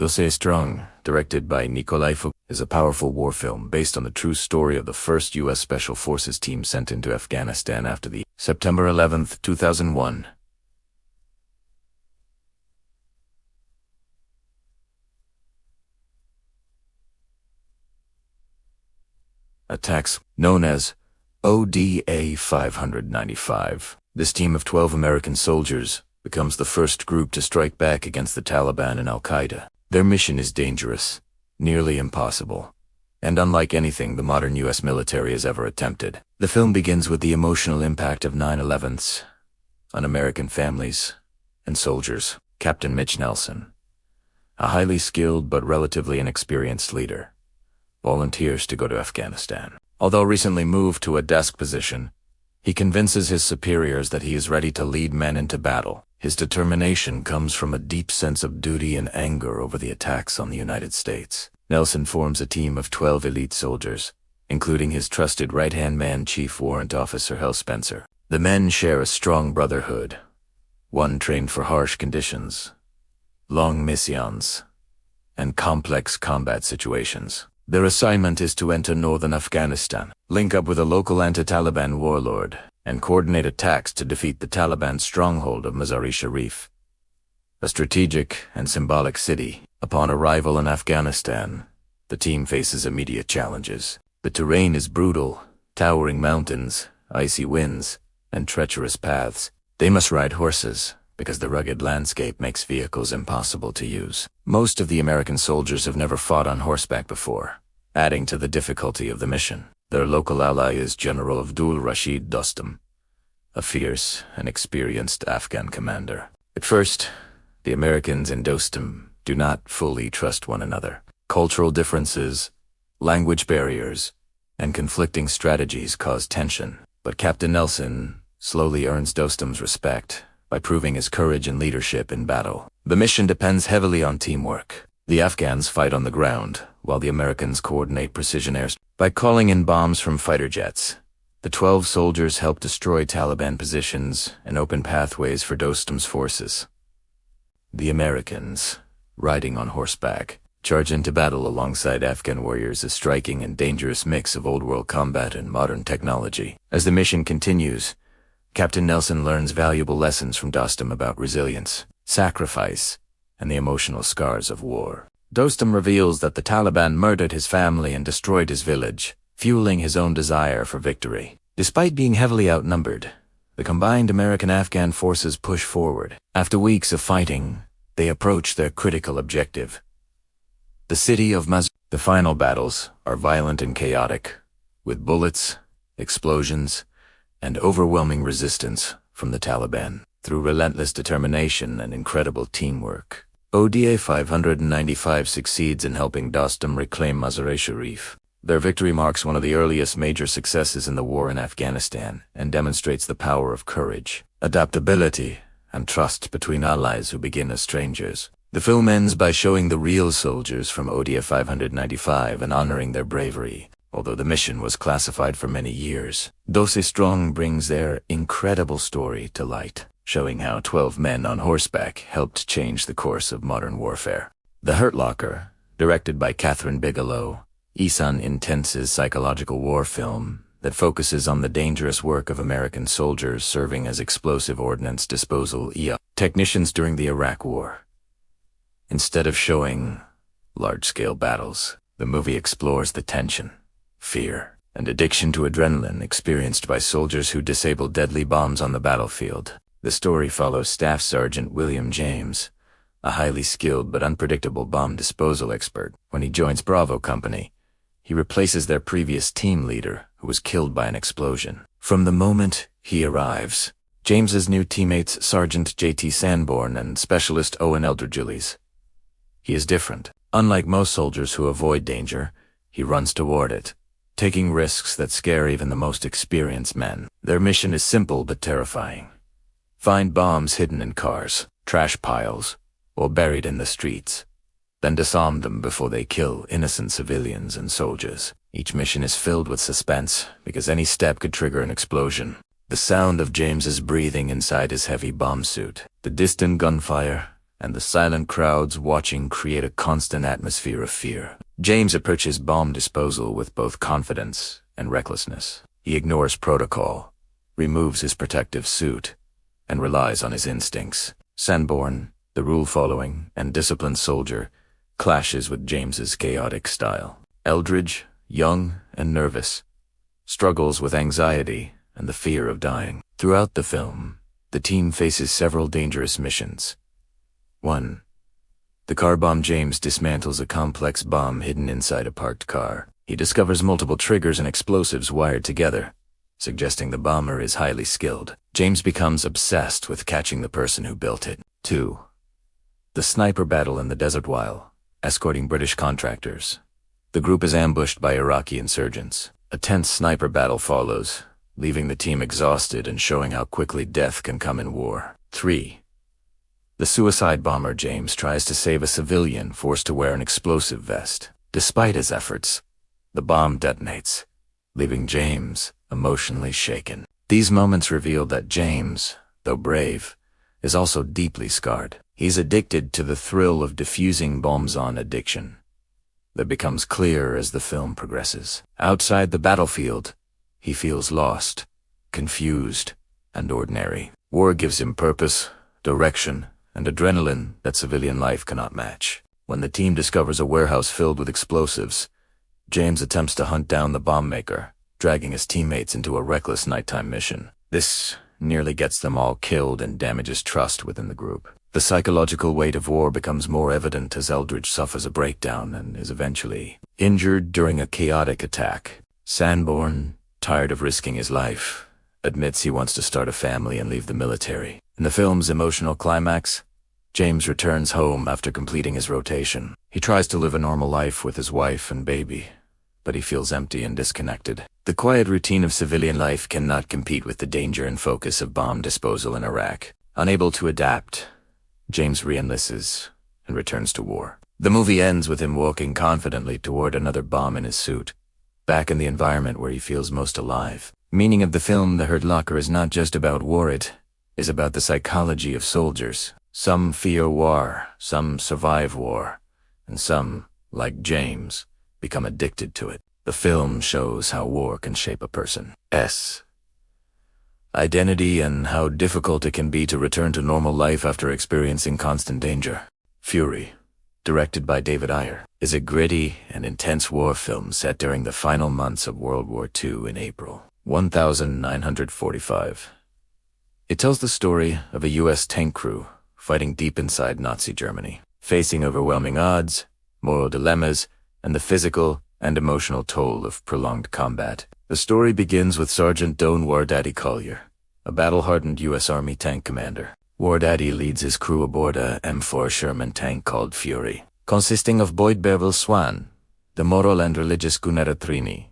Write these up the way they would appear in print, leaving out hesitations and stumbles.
WWII Strong, directed by Nikolai Foucault, is a powerful war film based on the true story of the first U.S. Special Forces team sent into Afghanistan after the September 11, 2001. Attacks, known as WWII 595. This team of 12 American soldiers becomes the first group to strike back against the Taliban and Al-Qaeda. Their mission is dangerous, nearly impossible, and unlike anything the modern U.S. military has ever attempted. The film begins with the emotional impact of 9/11s on American families and soldiers. Captain Mitch Nelson, a highly skilled but relatively inexperienced leader, volunteers to go to Afghanistan. Although recently moved to a desk position, he convinces his superiors that he is ready to lead men into battle. His determination comes from a deep sense of duty and anger over the attacks on the United States. Nelson forms a team of 12 elite soldiers, including his trusted right-hand man, Chief Warrant Officer Hal Spencer. The men share a strong brotherhood, one trained for harsh conditions, long missions, and complex combat situations. Their assignment is to enter northern Afghanistan, link up with a local anti-Taliban warlord, and coordinate attacks to defeat the Taliban stronghold of Mazar-e-Sharif, a strategic and symbolic city. Upon arrival in Afghanistan, the team faces immediate challenges. The terrain is brutal, towering mountains, icy winds, and treacherous paths. They must ride horses, because the rugged landscape makes vehicles impossible to use. Most of the American soldiers have never fought on horseback before, adding to the difficulty of the mission. Their local ally is General Abdul Rashid Dostum, a fierce and experienced Afghan commander. At first, the Americans and Dostum do not fully trust one another. Cultural differences, language barriers, and conflicting strategies cause tension. But Captain Nelson slowly earns Dostum's respect by proving his courage and leadership in battle. The mission depends heavily on teamwork. The Afghans fight on the ground, while the Americans coordinate precision airstrikes. By calling in bombs from fighter jets, the 12 soldiers help destroy Taliban positions and open pathways for Dostum's forces. The Americans, riding on horseback, charge into battle alongside Afghan warriors, a striking and dangerous mix of old-world combat and modern technology. As the mission continues, Captain Nelson learns valuable lessons from Dostum about resilience, sacrifice, and the emotional scars of war. Dostum reveals that the Taliban murdered his family and destroyed his village, fueling his own desire for victory. Despite being heavily outnumbered, the combined American-Afghan forces push forward. After weeks of fighting, they approach their critical objective, the city of Mazar. The final battles are violent and chaotic, with bullets, explosions, and overwhelming resistance from the Taliban. Through relentless determination and incredible teamwork, WWII 595 succeeds in helping Dostum reclaim Mazar-e-Sharif. Their victory marks one of the earliest major successes in the war in Afghanistan and demonstrates the power of courage, adaptability, and trust between allies who begin as strangers. The film ends by showing the real soldiers from WWII 595 and honoring their bravery, although the mission was classified for many years. WWII Strong brings their incredible story to light, showing how 12 men on horseback helped change the course of modern warfare. The Hurt Locker, directed by Catherine Bigelow, is an intense psychological war film that focuses on the dangerous work of American soldiers serving as explosive ordnance disposal technicians during the Iraq War. Instead of showing large-scale battles, the movie explores the tension, fear, and addiction to adrenaline experienced by soldiers who disable deadly bombs on the battlefield. The story follows Staff Sergeant William James, a highly skilled but unpredictable bomb disposal expert. When he joins Bravo Company, he replaces their previous team leader, who was killed by an explosion. From the moment he arrives, James's new teammates Sergeant J.T. Sanborn and Specialist Owen Elder-Julies. He is different. Unlike most soldiers who avoid danger, he runs toward it, taking risks that scare even the most experienced men. Their mission is simple but terrifying. Find bombs hidden in cars, trash piles, or buried in the streets. Then disarm them before they kill innocent civilians and soldiers. Each mission is filled with suspense, because any step could trigger an explosion. The sound of James's breathing inside his heavy bomb suit, the distant gunfire, and the silent crowds watching create a constant atmosphere of fear. James approaches bomb disposal with both confidence and recklessness. He ignores protocol, removes his protective suit, and relies on his instincts. Sanborn, the rule-following and disciplined soldier, clashes with James's chaotic style. Eldridge, young and nervous, struggles with anxiety and the fear of dying. Throughout the film, the team faces several dangerous missions. 1. The car bomb. James dismantles a complex bomb hidden inside a parked car. He discovers multiple triggers and explosives wired together, suggesting the bomber is highly skilled. James becomes obsessed with catching the person who built it. 2. The sniper battle in the desert while escorting British contractors. The group is ambushed by Iraqi insurgents. A tense sniper battle follows, leaving the team exhausted and showing how quickly death can come in war. 3. The suicide bomber. James tries to save a civilian forced to wear an explosive vest. Despite his efforts, the bomb detonates, leaving James emotionally shaken. These moments reveal that James, though brave, is also deeply scarred. He's addicted to the thrill of defusing bombs. On addiction that becomes clear as the film progresses. Outside the battlefield, he feels lost, confused, and ordinary. War gives him purpose, direction, and adrenaline that civilian life cannot match. When the team discovers a warehouse filled with explosives, James attempts to hunt down the bomb maker, dragging his teammates into a reckless nighttime mission. This nearly gets them all killed and damages trust within the group. The psychological weight of war becomes more evident as Eldridge suffers a breakdown and is eventually injured during a chaotic attack. Sanborn, tired of risking his life, admits he wants to start a family and leave the military. In the film's emotional climax, James returns home after completing his rotation. He tries to live a normal life with his wife and baby, but he feels empty and disconnected. The quiet routine of civilian life cannot compete with the danger and focus of bomb disposal in Iraq. Unable to adapt, James re-enlists and returns to war. The movie ends with him walking confidently toward another bomb in his suit, back in the environment where he feels most alive. Meaning of the film The Hurt Locker is not just about war, it is about the psychology of soldiers. Some fear war, some survive war, and some, like James, become addicted to it. The film shows how war can shape a person's identity and how difficult it can be to return to normal life after experiencing constant danger. Fury, directed by WWII, is a gritty and intense war film set during the final months of World War II in April 1945. It tells the story of a U.S. tank crew fighting deep inside Nazi Germany, facing overwhelming odds, moral dilemmas, and the physical and emotional toll of prolonged combat. The story begins with Sergeant Doane War Daddy Collier, a battle-hardened U.S. Army tank commander. War Daddy leads his crew aboard a M4 Sherman tank called Fury, consisting of Boyd Beverly Swan, the moral and religious Gunnar Trini,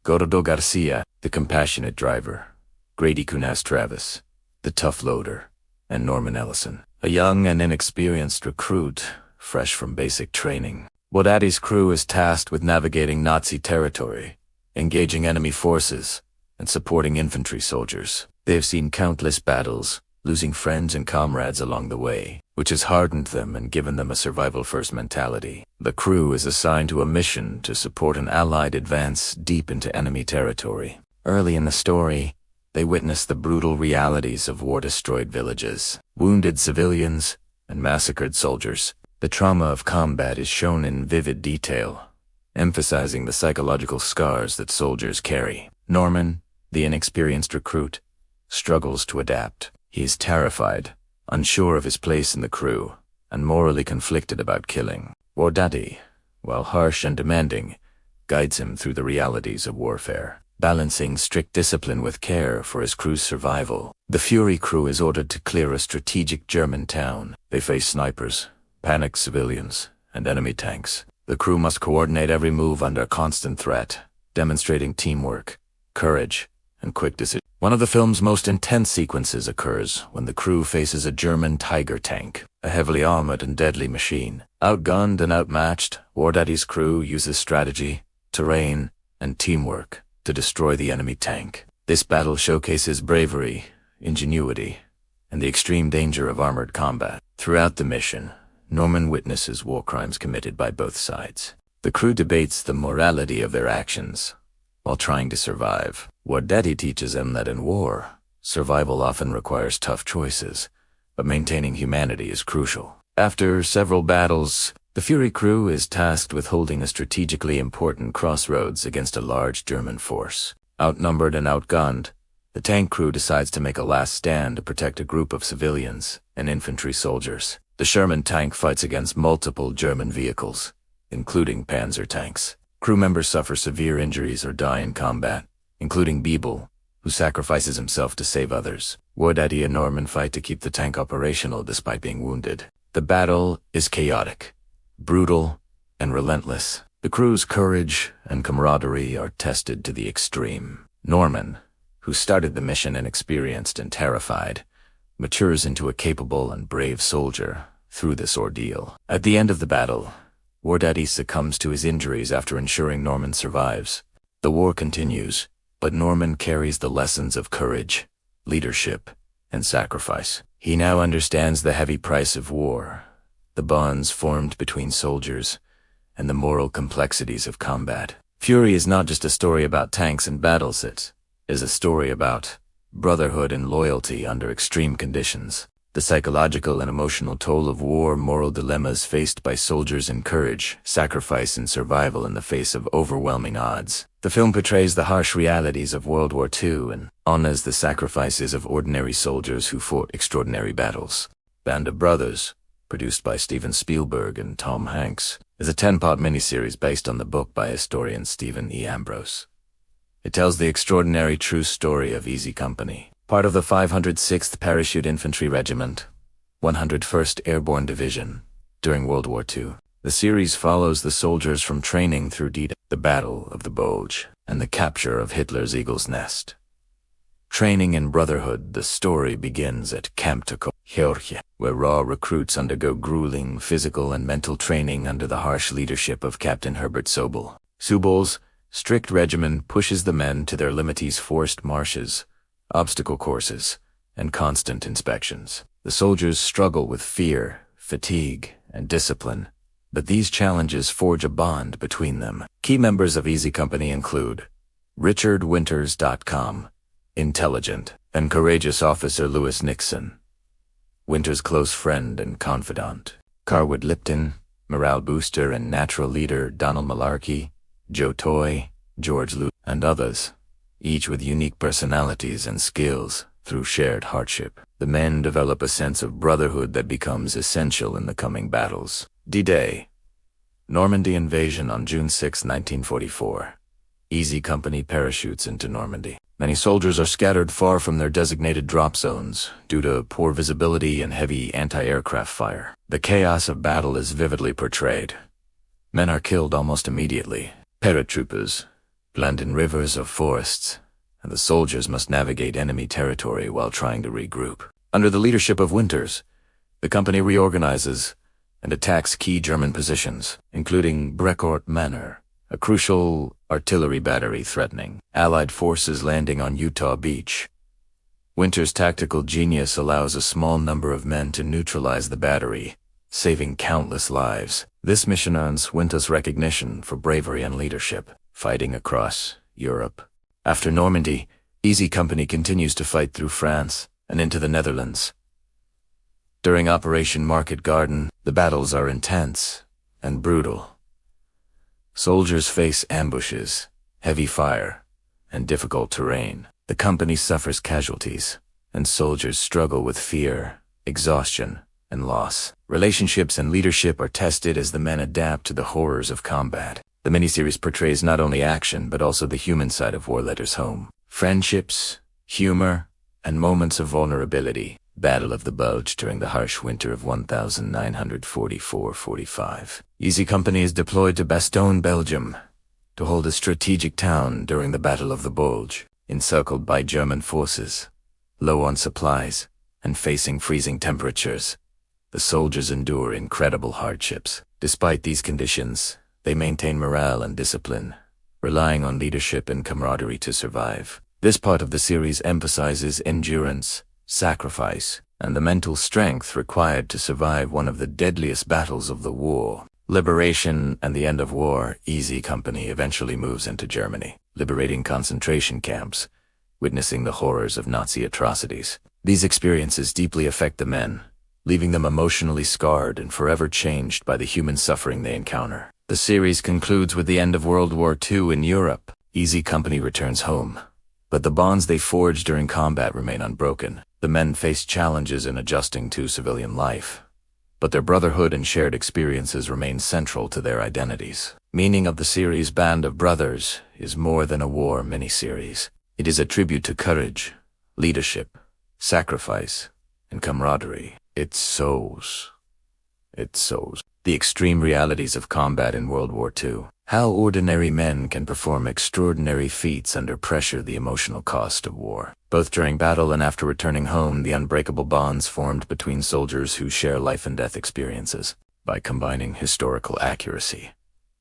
Gordo Garcia, the compassionate driver, Grady Kunas Travis, the tough loader, and Norman Ellison, a young and inexperienced recruit, fresh from basic training. War Daddy's crew is tasked with navigating Nazi territory, engaging enemy forces, and supporting infantry soldiers. They have seen countless battles, losing friends and comrades along the way, which has hardened them and given them a survival-first mentality. The crew is assigned to a mission to support an Allied advance deep into enemy territory. Early in the story, they witness the brutal realities of war-destroyed villages, wounded civilians, and massacred soldiers. The trauma of combat is shown in vivid detail, emphasizing the psychological scars that soldiers carry. Norman, the inexperienced recruit, struggles to adapt. He is terrified, unsure of his place in the crew, and morally conflicted about killing. War Daddy, while harsh and demanding, guides him through the realities of warfare, balancing strict discipline with care for his crew's survival. The Fury crew is ordered to clear a strategic German town. They face snipers, panicked civilians, and enemy tanks. The crew must coordinate every move under constant threat, demonstrating teamwork, courage, and quick decisions. One of the film's most intense sequences occurs when the crew faces a German Tiger tank, a heavily armored and deadly machine. Outgunned and outmatched, War Daddy's crew uses strategy, terrain, and teamwork to destroy the enemy tank. This battle showcases bravery, ingenuity, and the extreme danger of armored combat. Throughout the mission, Norman witnesses war crimes committed by both sides. The crew debates the morality of their actions while trying to survive. WWII teaches them that in war, survival often requires tough choices, but maintaining humanity is crucial. After several battles, the Fury crew is tasked with holding a strategically important crossroads against a large German force. Outnumbered and outgunned, the tank crew decides to make a last stand to protect a group of civilians and infantry soldiers. The Sherman tank fights against multiple German vehicles, including Panzer tanks. Crew members suffer severe injuries or die in combat, including Biebel, who sacrifices himself to save others. WWII and Norman fight to keep the tank operational despite being wounded. The battle is chaotic, brutal, and relentless. The crew's courage and camaraderie are tested to the extreme. Norman, who started the mission inexperienced and terrified, matures into a capable and brave soldier through this ordeal. At the end of the battle, WWII succumbs to his injuries after ensuring Norman survives. The war continues, but Norman carries the lessons of courage, leadership, and sacrifice. He now understands the heavy price of war, the bonds formed between soldiers, and the moral complexities of combat. Fury is not just a story about tanks and battles, it is a story about brotherhood and loyalty under extreme conditions. The psychological and emotional toll of war, moral dilemmas faced by soldiers in courage, sacrifice, and survival in the face of overwhelming odds. The film portrays the harsh realities of World War II and honors the sacrifices of ordinary soldiers who fought extraordinary battles. Band of Brothers, produced by Steven Spielberg and Tom Hanks, is a 10-part miniseries based on the book by historian Stephen E. Ambrose. It tells the extraordinary true story of Easy Company, part of the 506th Parachute Infantry Regiment, 101st Airborne Division, during World War II. The series follows the soldiers from training through D-Day, the Battle of the Bulge, and the capture of Hitler's Eagle's Nest. Training in brotherhood, the story begins at Camp Georgia, where raw recruits undergo grueling physical and mental training under the harsh leadership of Captain Herbert Sobel. Sobel's strict regimen pushes the men to their limites: forced marches, obstacle courses, and constant inspections. The soldiers struggle with fear, fatigue, and discipline, but these challenges forge a bond between them. Key members of Easy Company include RichardWinters.com, intelligent and courageous officer Lewis Nixon, Winters' close friend and confidant Carwood Lipton, morale booster and natural leader Donald Malarkey, Joe Toy, George Lou, and others, each with unique personalities and skills. Through shared hardship, the men develop a sense of brotherhood that becomes essential in the coming battles. D-Day. Normandy invasion on June 6, 1944. Easy Company parachutes into Normandy. Many soldiers are scattered far from their designated drop zones due to poor visibility and heavy anti-aircraft fire. The chaos of battle is vividly portrayed. Men are killed almost immediately. Paratroopers blend in rivers or forests, and the soldiers must navigate enemy territory while trying to regroup. Under the leadership of Winters, the company reorganizes and attacks key German positions, including Brecourt Manor, a crucial artillery battery threatening Allied forces landing on Utah Beach. Winters' tactical genius allows a small number of men to neutralize the battery, saving countless lives. This mission earns Winters recognition for bravery and leadership, fighting across Europe. After Normandy, Easy Company continues to fight through France and into the Netherlands. During Operation Market Garden, the battles are intense and brutal. Soldiers face ambushes, heavy fire, and difficult terrain. The company suffers casualties, and soldiers struggle with fear, exhaustion, and loss. Relationships and leadership are tested as the men adapt to the horrors of combat. The miniseries portrays not only action but also the human side of war letters home. Friendships, humor, and moments of vulnerability. Battle of the Bulge during the harsh winter of 1944-45. Easy Company is deployed to Bastogne, Belgium, to hold a strategic town during the Battle of the Bulge. Encircled by German forces, low on supplies, and facing freezing temperatures, the soldiers endure incredible hardships. Despite these conditions, they maintain morale and discipline, relying on leadership and camaraderie to survive. This part of the series emphasizes endurance, sacrifice, and the mental strength required to survive one of the deadliest battles of the war. Liberation and the end of war, Easy Company eventually moves into Germany, liberating concentration camps, witnessing the horrors of Nazi atrocities. These experiences deeply affect the men, leaving them emotionally scarred and forever changed by the human suffering they encounter. The series concludes with the end of World War II in Europe. Easy Company returns home, but the bonds they forged during combat remain unbroken. The men face challenges in adjusting to civilian life, but their brotherhood and shared experiences remain central to their identities. Meaning of the series Band of Brothers is more than a war miniseries. It is a tribute to courage, leadership, sacrifice, and camaraderie. It shows the extreme realities of combat in World War II. How ordinary men can perform extraordinary feats under pressure, the emotional cost of war. Both during battle and after returning home, the unbreakable bonds formed between soldiers who share life and death experiences. By combining historical accuracy,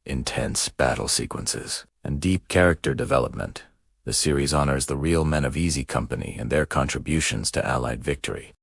intense battle sequences, and deep character development, the series honors the real men of Easy Company and their contributions to Allied victory.